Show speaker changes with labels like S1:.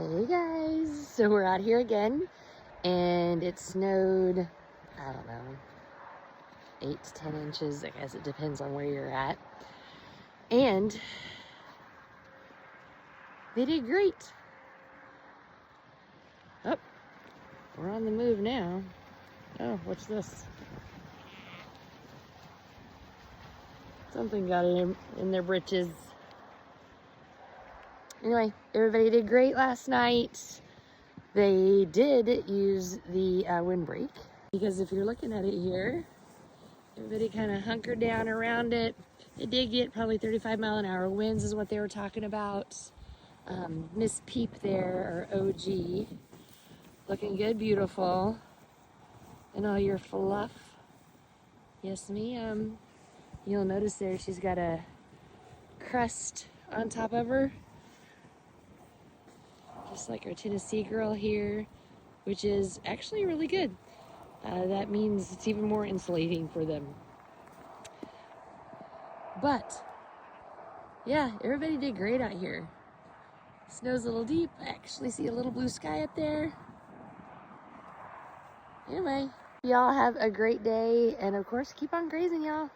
S1: Hey guys, so we're out here again and it snowed, I don't know, 8 to 10 inches. I guess it depends on where you're at. And they did great. Oh, we're on the move now. Oh, what's this? Something got in their britches. Anyway, everybody did great last night. They did use the windbreak, because if you're looking at it here, everybody kind of hunkered down around it. It did get probably 35-mile-an-hour winds is what they were talking about. Miss Peep there, or OG, looking good, beautiful, and all your fluff. Yes, ma'am. You'll notice there she's got a crust on top of her, just like our Tennessee girl here, which is actually really good. That means it's even more insulating for them. But yeah, everybody did great out here. Snow's a little deep. I actually see a little blue sky up there. Anyway, y'all have a great day, and of course, keep on grazing, y'all.